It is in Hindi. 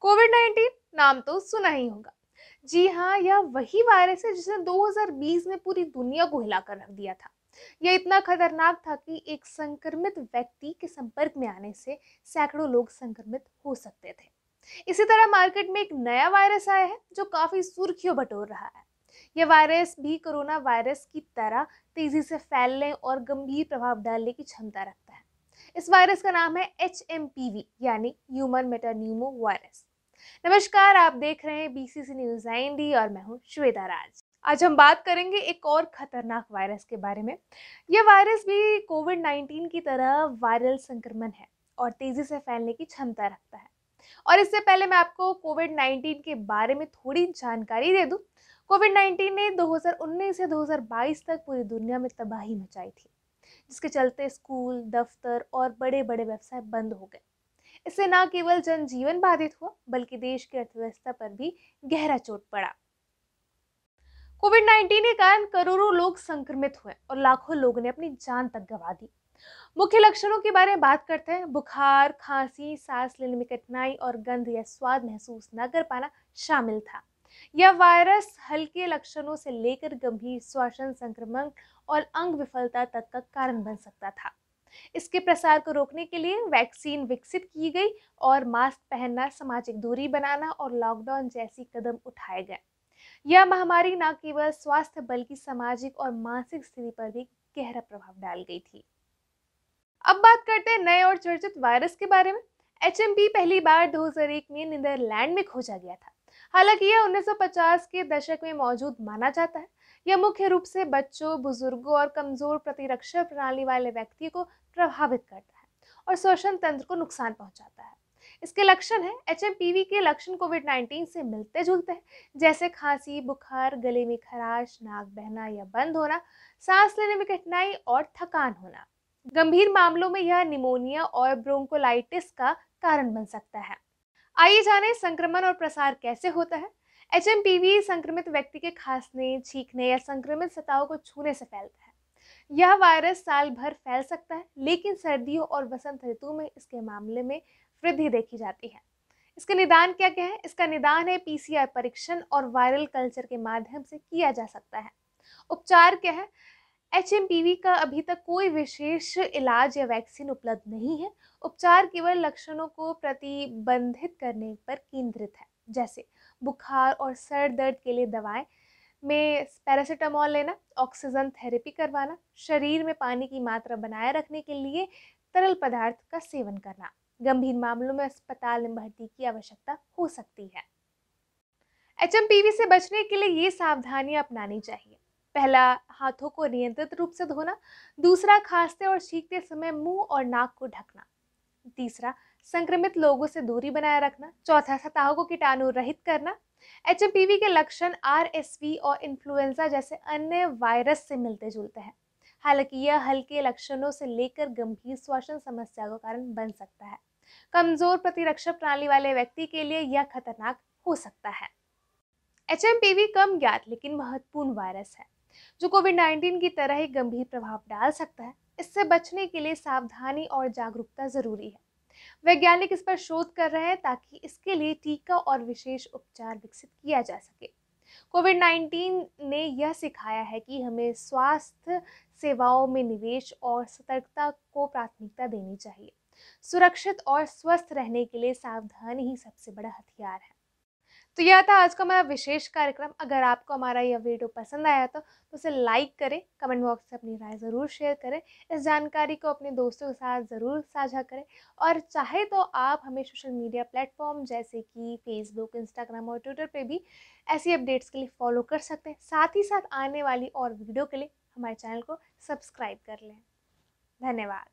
कोविड-19 नाम तो सुना ही होगा। जी हाँ, यह वही वायरस है जिसने 2020 में पूरी दुनिया को हिलाकर रख दिया था। यह इतना खतरनाक था कि एक संक्रमित व्यक्ति के संपर्क में आने से सैकड़ों लोग संक्रमित हो सकते थे। इसी तरह मार्केट में एक नया वायरस आया है जो काफी सुर्खियों बटोर रहा है। यह वायरस भी कोरोना वायरस की तरह तेजी से फैलने और गंभीर प्रभाव डालने की क्षमता रखता है। इस वायरस का नाम है HMPV यानी ह्यूमन मेटान्यूमो वायरस। नमस्कार, आप देख रहे हैं BCC न्यूज IND और मैं हूं श्वेता राज। आज हम बात करेंगे एक और खतरनाक वायरस के बारे में। यह वायरस भी कोविड-19 की तरह वायरल संक्रमण है और तेजी से फैलने की क्षमता रखता है। और इससे पहले मैं आपको कोविड-19 के बारे में थोड़ी जानकारी दे दूं। कोविड-19 ने 2019 से 2022 तक पूरी दुनिया में तबाही मचाई थी, जिसके चलते स्कूल, दफ्तर और बड़े-बड़े व्यवसाय बंद हो गए। इससे न केवल जनजीवन बाधित हुआ, बल्कि देश की अर्थव्यवस्था पर भी गहरा चोट पड़ा। कोविड-19 के कारण करोड़ों लोग संक्रमित हुए और लाखों लोगों ने अपनी जान तक गंवा दी। मुख्य लक्षणों के बारे में बात करते हैं। बुखार, खांसी, सांस लेने में कठिनाई और गंध या स्वाद महसूस न कर पाना शामिल था। यह वायरस हल्के लक्षणों से लेकर गंभीर श्वसन संक्रमण और अंग विफलता तक का कारण बन सकता था। इसके प्रसार को रोकने के लिए वैक्सीन विकसित की गई और मास्क पहनना, सामाजिक दूरी बनाना और लॉकडाउन जैसी कदम उठाए गए। यह महामारी न केवल स्वास्थ्य बल्कि सामाजिक और मानसिक स्थिति पर भी गहरा प्रभाव डाल गई थी। अब बात करते हैं नए और चर्चित वायरस के बारे में। HMP पहली बार 2001 में नीदरलैंड में खोजा गया था। हालांकि यह 1950 के दशक में मौजूद माना जाता है। यह मुख्य रूप से बच्चों, बुजुर्गों और कमजोर प्रतिरक्षा प्रणाली वाले व्यक्ति को प्रभावित करता है और श्वसन तंत्र को नुकसान पहुंचाता है। इसके लक्षण हैं। HMPV के लक्षण कोविड-19 से मिलते जुलते हैं, जैसे खांसी, बुखार, गले में खराश, नाक बहना या बंद होना, सांस लेने में कठिनाई और थकान होना। गंभीर मामलों में यह निमोनिया और ब्रोंकोलाइटिस का कारण बन सकता है। आइए जानें संक्रमण और प्रसार कैसे होता है। HMPV संक्रमित व्यक्ति के खांसने, छींकने या संक्रमित सतहों को छूने से फैलता है। यह वायरस साल भर फैल सकता है, लेकिन सर्दियों और वसंत ऋतु में इसके मामले में वृद्धि देखी जाती है। इसका निदान क्या क्या है? इसका निदान है PCR परीक्षण और वायरल कल्चर के माध्यम से किया जा सकता है। उपचार क्या है? HMPV का अभी तक कोई विशेष इलाज या वैक्सीन उपलब्ध नहीं है। उपचार केवल लक्षणों को प्रतिबंधित करने पर केंद्रित है, जैसे बुखार और सर दर्द के लिए दवाएं में पैरासीटामोल लेना, ऑक्सीजन थेरेपी करवाना, शरीर में पानी की मात्रा बनाए रखने के लिए तरल पदार्थ का सेवन करना। गंभीर मामलों में अस्पताल में भर्ती की आवश्यकता हो सकती है। HMPV से बचने के लिए ये सावधानियां अपनानी चाहिए। पहला, हाथों को नियंत्रित रूप से धोना। दूसरा, खांसते और छींकते समय मुंह और नाक को ढकना। तीसरा, संक्रमित लोगों से दूरी बनाए रखना। चौथा, सतहों को कीटाणु रहित करना। HMPV के लक्षण RSV और इन्फ्लुएंजा जैसे अन्य वायरस से मिलते जुलते हैं। हालांकि यह हल्के लक्षणों से लेकर गंभीर श्वसन समस्या का कारण बन सकता है। कमजोर प्रतिरक्षा प्रणाली वाले व्यक्ति के लिए यह खतरनाक हो सकता है। HMPV कम ज्ञात लेकिन महत्वपूर्ण वायरस है, जो कोविड-19 की तरह ही गंभीर प्रभाव डाल सकता है। इससे बचने के लिए सावधानी और जागरूकता जरूरी है। वैज्ञानिक इस पर शोध कर रहे हैं ताकि इसके लिए टीका और विशेष उपचार विकसित किया जा सके। कोविड-19 ने यह सिखाया है कि हमें स्वास्थ्य सेवाओं में निवेश और सतर्कता को प्राथमिकता देनी चाहिए। सुरक्षित और स्वस्थ रहने के लिए सावधानी ही सबसे बड़ा हथियार है। तो यह था आज का हमारा विशेष कार्यक्रम। अगर आपको हमारा यह वीडियो पसंद आया तो उसे लाइक करें, कमेंट बॉक्स से अपनी राय ज़रूर शेयर करें, इस जानकारी को अपने दोस्तों के साथ ज़रूर साझा करें और चाहे तो आप हमें सोशल मीडिया प्लेटफॉर्म जैसे कि फेसबुक, इंस्टाग्राम और ट्विटर पे भी ऐसी अपडेट्स के लिए फॉलो कर सकते हैं। साथ ही साथ आने वाली और वीडियो के लिए हमारे चैनल को सब्सक्राइब कर लें। धन्यवाद।